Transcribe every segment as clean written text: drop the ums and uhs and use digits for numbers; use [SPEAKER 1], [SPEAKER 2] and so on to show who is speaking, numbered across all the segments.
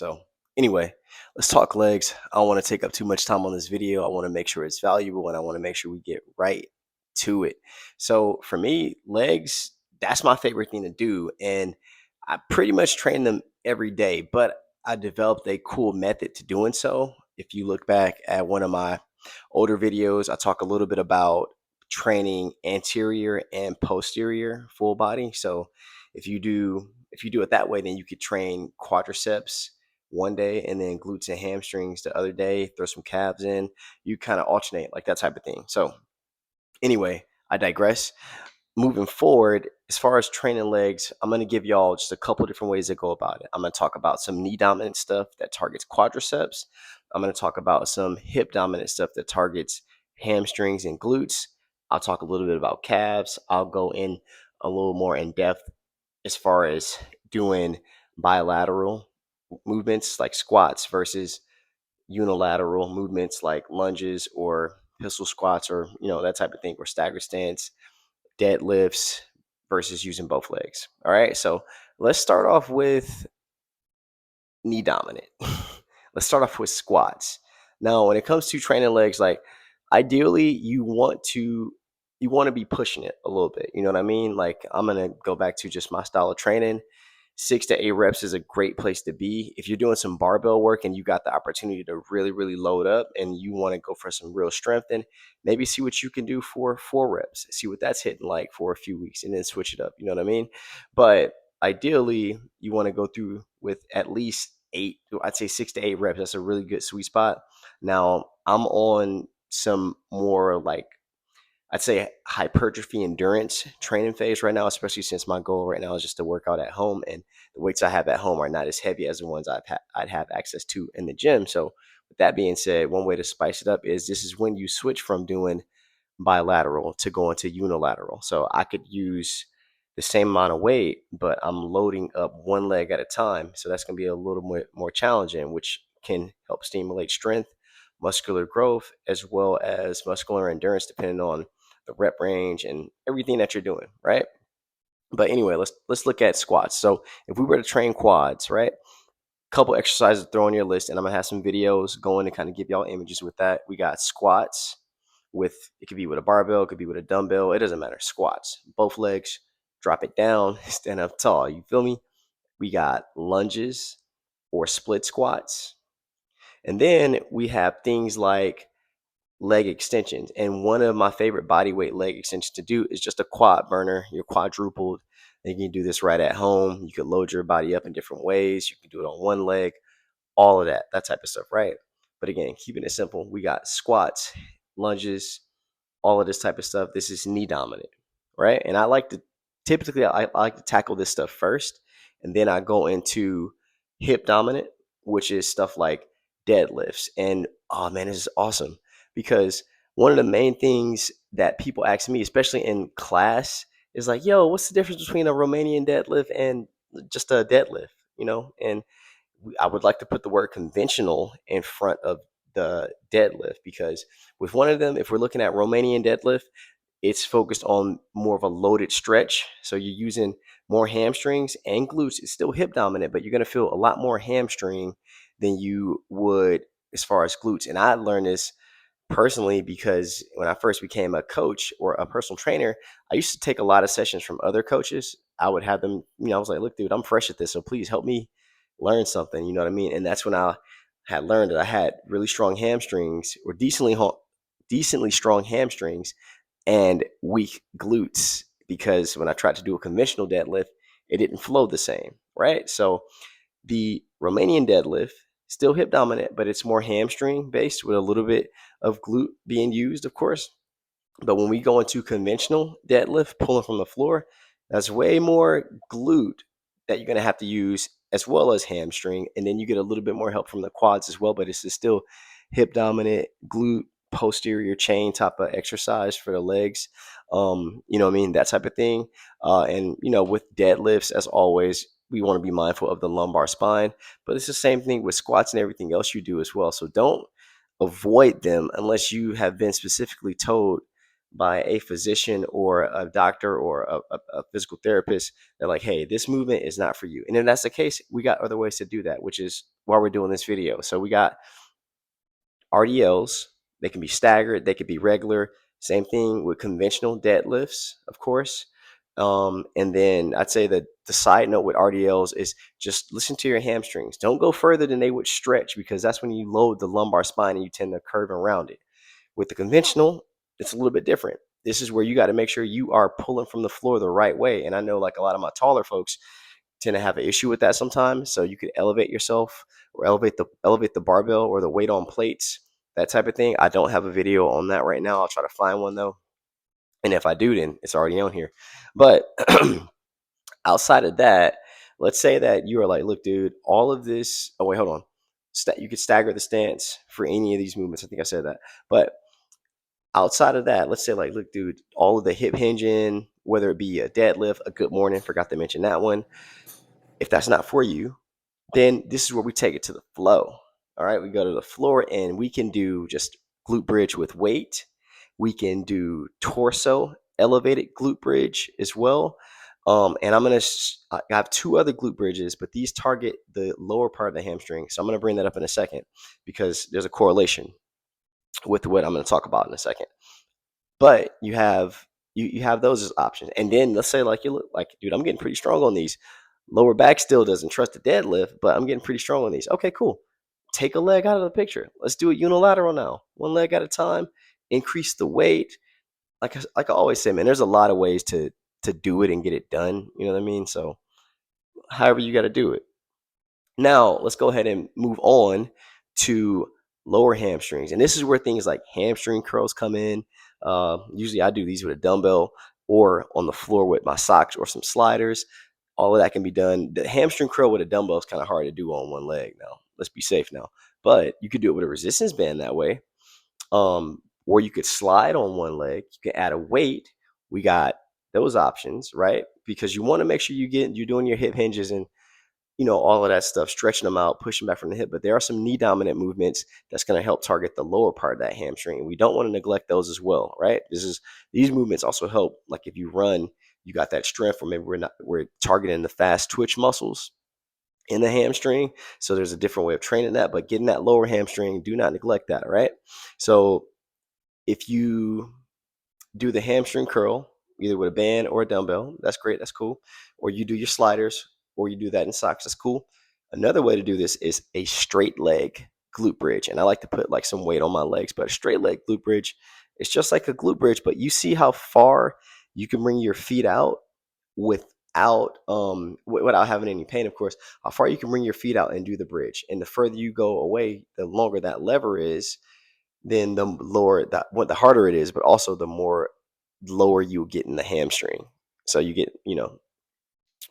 [SPEAKER 1] So anyway, let's talk legs. I don't want to take up too much time on this video. I want to make sure it's valuable and I want to make sure we get right to it. So for me, legs, that's my favorite thing to do. And I pretty much train them every day, but I developed a cool method to doing so. If you look back at one of my older videos, I talk a little bit about training anterior and posterior full body. So if you do it that way, then you could train quadriceps one day and then glutes and hamstrings the other day, throw some calves in. You kind of alternate like that type of thing. So anyway, I digress. Moving forward, as far as training legs, I'm going to give y'all just a couple different ways to go about it. I'm going to talk about some knee dominant stuff that targets quadriceps. I'm going to talk about some hip dominant stuff that targets hamstrings and glutes. I'll talk a little bit about calves. I'll go in a little more in depth as far as doing bilateral movements like squats versus unilateral movements like lunges or pistol squats or that type of thing, or stagger stance, deadlifts versus using both legs. All right, so let's start off with knee dominant. Let's start off with squats. Now, when it comes to training legs, like ideally you want to be pushing it a little bit. You know what I mean? Like I'm gonna go back to just my style of training. 6 to 8 reps is a great place to be. If you're doing some barbell work and you got the opportunity to really, really load up and you want to go for some real strength, then maybe see what you can do for 4 reps. See what that's hitting like for a few weeks and then switch it up. You know what I mean? But ideally, you want to go through with at least eight, I'd say 6 to 8 reps. That's a really good sweet spot. Now, I'm on some more like I'd say hypertrophy endurance training phase right now, especially since my goal right now is just to work out at home, and the weights I have at home are not as heavy as the ones I'd have access to in the gym. So, with that being said, one way to spice it up is this is when you switch from doing bilateral to going to unilateral. So I could use the same amount of weight, but I'm loading up one leg at a time. So that's going to be a little more challenging, which can help stimulate strength, muscular growth, as well as muscular endurance, depending on the rep range and everything that you're doing, right? But anyway, let's look at squats. So if we were to train quads, right? Couple exercises to throw on your list, and I'm gonna have some videos going to kind of give y'all images with that. We got squats with it could be with a barbell, it could be with a dumbbell, it doesn't matter. Squats, both legs, drop it down, stand up tall. You feel me? We got lunges or split squats. And then we have things like leg extensions. And one of my favorite body weight leg extensions to do is just a quad burner. You're quadrupled. And you can do this right at home. You can load your body up in different ways. You can do it on one leg, all of that type of stuff, right? But again, keeping it simple, we got squats, lunges, all of this type of stuff. This is knee dominant, right? And I like to tackle this stuff first, and then I go into hip dominant, which is stuff like deadlifts. And oh man, this is awesome because one of the main things that people ask me, especially in class, is like, "Yo, what's the difference between a Romanian deadlift and just a deadlift?" And I would like to put the word conventional in front of the deadlift because with one of them, if we're looking at Romanian deadlift, it's focused on more of a loaded stretch. So you're using more hamstrings and glutes. It's still hip dominant, but you're going to feel a lot more hamstring than you would as far as glutes. And I learned this personally because when I first became a coach or a personal trainer, I used to take a lot of sessions from other coaches. I would have them, I was like, look, dude, I'm fresh at this. So please help me learn something. You know what I mean? And that's when I had learned that I had really strong hamstrings or decently strong hamstrings and weak glutes because when I tried to do a conventional deadlift, it didn't flow the same, right? So the Romanian deadlift, still hip dominant, but it's more hamstring based with a little bit of glute being used, of course. But when we go into conventional deadlift, pulling from the floor, that's way more glute that you're going to have to use as well as hamstring. And then you get a little bit more help from the quads as well, but it's still hip dominant, glute, posterior chain type of exercise for the legs. You know what I mean? That type of thing. And with deadlifts, as always, we want to be mindful of the lumbar spine, but it's the same thing with squats and everything else you do as well. So don't avoid them unless you have been specifically told by a physician or a doctor or a physical therapist. They're like, hey, this movement is not for you. And if that's the case, we got other ways to do that, which is why we're doing this video. So we got RDLs. They can be staggered, they could be regular. Same thing with conventional deadlifts, of course. And then I'd say that the side note with RDLs is just listen to your hamstrings. Don't go further than they would stretch, because that's when you load the lumbar spine and you tend to curve around it. With the conventional, it's a little bit different. This is where you got to make sure you are pulling from the floor the right way. And I know like a lot of my taller folks tend to have an issue with that sometimes. So you could elevate yourself or elevate the barbell or the weight on plates, that type of thing. I don't have a video on that right now. I'll try to find one though. And if I do, then it's already on here. But outside of that, let's say that you are like, look, dude, all of this. Oh, wait, hold on. You could stagger the stance for any of these movements. I think I said that. But outside of that, let's say like, look, dude, all of the hip hinging, whether it be a deadlift, a good morning, forgot to mention that one. If that's not for you, then this is where we take it to the flow. All right, we go to the floor and we can do just glute bridge with weight. We can do torso elevated glute bridge as well. And I have two other glute bridges, but these target the lower part of the hamstring. So I'm gonna bring that up in a second because there's a correlation with what I'm gonna talk about in a second. But you have those as options. And then let's say like you look like, dude, I'm getting pretty strong on these. Lower back still doesn't trust the deadlift, but I'm getting pretty strong on these. Okay, cool. Take a leg out of the picture. Let's do it unilateral now. One leg at a time. Increase the weight. Like I always say, man, there's a lot of ways to do it and get it done. You know what I mean? So however you got to do it. Now, let's go ahead and move on to lower hamstrings. And this is where things like hamstring curls come in. Usually I do these with a dumbbell or on the floor with my socks or some sliders. All of that can be done. The hamstring curl with a dumbbell is kind of hard to do on one leg now. Let's be safe now. But you could do it with a resistance band that way. Or you could slide on one leg. You can add a weight. We got those options, right? Because you want to make sure you're doing your hip hinges and all of that stuff, stretching them out, pushing back from the hip. But there are some knee dominant movements that's going to help target the lower part of that hamstring. And we don't want to neglect those as well, right? These movements also help. Like if you run, you got that strength, or maybe we're targeting the fast twitch muscles in the hamstring. So there's a different way of training that, but getting that lower hamstring, do not neglect that, right? So if you do the hamstring curl, either with a band or a dumbbell, that's great, that's cool. Or you do your sliders, or you do that in socks, that's cool. Another way to do this is a straight leg glute bridge. And I like to put like some weight on my legs, but a straight leg glute bridge, it's just like a glute bridge, but you see how far you can bring your feet out without having any pain, of course, how far you can bring your feet out and do the bridge. And the further you go away, the longer that lever is, then the lower that what the harder it is, but also the more lower you get in the hamstring. So you get,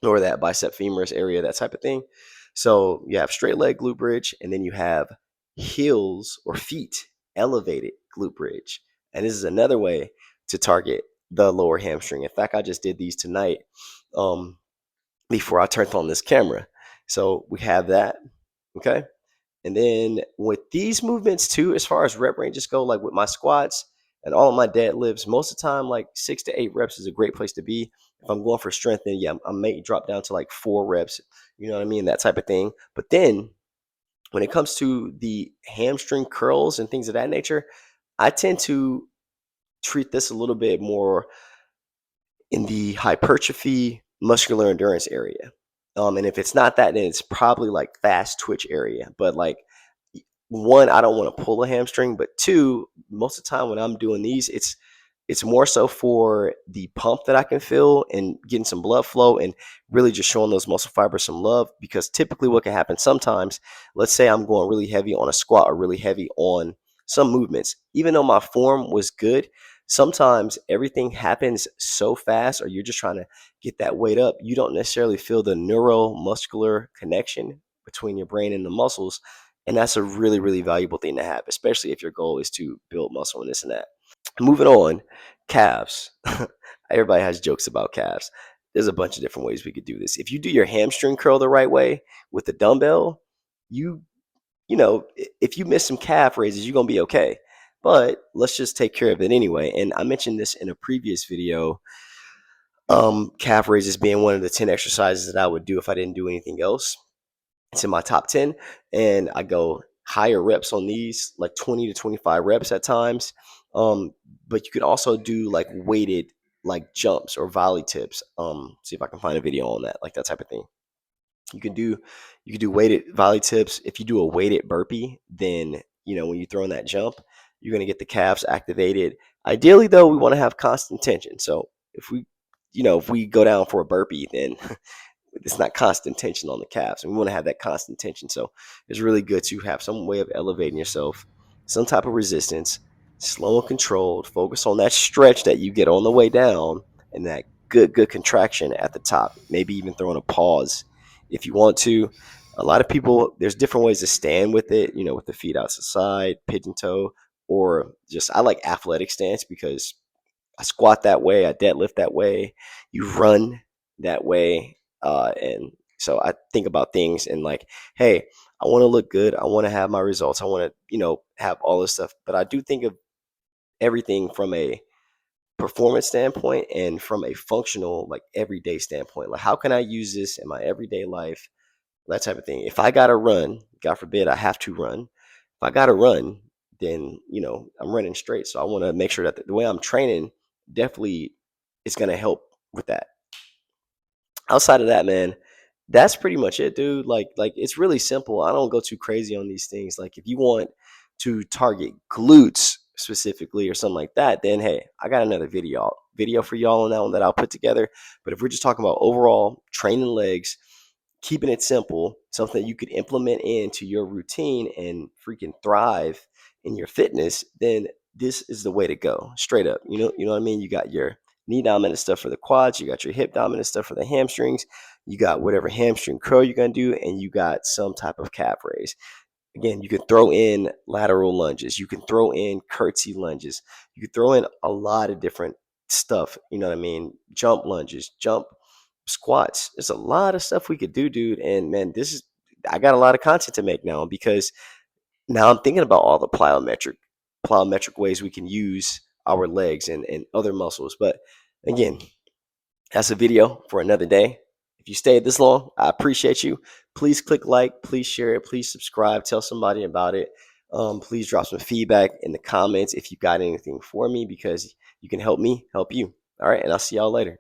[SPEAKER 1] lower that bicep femoris area, that type of thing. So you have straight leg glute bridge, and then you have heels or feet elevated glute bridge. And this is another way to target the lower hamstring. In fact, I just did these tonight before I turned on this camera. So we have that. Okay. And then with these movements too, as far as rep ranges go, like with my squats and all of my deadlifts, most of the time, like 6 to 8 reps is a great place to be. If I'm going for strength, then yeah, I may drop down to like 4 reps, you know what I mean? That type of thing. But then when it comes to the hamstring curls and things of that nature, I tend to treat this a little bit more in the hypertrophy muscular endurance area. And if it's not that, then it's probably like fast twitch area. But like one, I don't want to pull a hamstring, but two, most of the time when I'm doing these, it's more so for the pump that I can feel and getting some blood flow and really just showing those muscle fibers some love. Because typically what can happen sometimes, let's say I'm going really heavy on a squat or really heavy on some movements, even though my form was good, sometimes everything happens so fast, or you're just trying to get that weight up, you don't necessarily feel the neuromuscular connection between your brain and the muscles. And that's a really, really valuable thing to have, especially if your goal is to build muscle and this and that. Moving on, calves. Everybody has jokes about calves. There's a bunch of different ways we could do this. If you do your hamstring curl the right way with the dumbbell, you know, if you miss some calf raises, you're gonna be okay. but let's just take care of it anyway. And I mentioned this in a previous video. Calf raises being one of the 10 exercises that I would do if I didn't do anything else. It's in my top 10, and I go higher reps on these, like 20 to 25 reps at times. Um, but you could also do like weighted like jumps or volley tips. See if I can find a video on that, like that type of thing. You can do weighted volley tips. If you do a weighted burpee, then when you throw in that jump, you're gonna get the calves activated. Ideally, though, we want to have constant tension. So if we go down for a burpee, then it's not constant tension on the calves, and we want to have that constant tension. So it's really good to have some way of elevating yourself, some type of resistance, slow and controlled. Focus on that stretch that you get on the way down, and that good contraction at the top. Maybe even throwing a pause if you want to. A lot of people, there's different ways to stand with it. With the feet out to the side, pigeon toe, or just I like athletic stance because I squat that way, I deadlift that way, you run that way. And so I think about things and like, hey, I want to look good. I want to have my results. I want to, have all this stuff. But I do think of everything from a performance standpoint and from a functional, like everyday standpoint. Like, how can I use this in my everyday life? That type of thing. If I got to run, God forbid I have to run. If I got to run, then, I'm running straight. So I want to make sure that the way I'm training definitely is going to help with that. Outside of that, man, that's pretty much it, dude. Like it's really simple. I don't go too crazy on these things. Like if you want to target glutes specifically or something like that, then hey, I got another video for y'all on that one that I'll put together. But if we're just talking about overall training legs, keeping it simple, something that you could implement into your routine and freaking thrive in your fitness, then this is the way to go. Straight up. You know what I mean? You got your knee dominant stuff for the quads, you got your hip dominant stuff for the hamstrings, you got whatever hamstring curl you're gonna do, and you got some type of calf raise. Again, you can throw in lateral lunges, you can throw in curtsy lunges, you can throw in a lot of different stuff, you know what I mean? Jump lunges, jump squats. There's a lot of stuff we could do, dude. And man, I got a lot of content to make now because now I'm thinking about all the plyometric ways we can use our legs and other muscles. But again, that's a video for another day. If you stayed this long, I appreciate you. Please click like, please share it, please subscribe, tell somebody about it. Please drop some feedback in the comments if you got anything for me because you can help me help you. All right, and I'll see y'all later.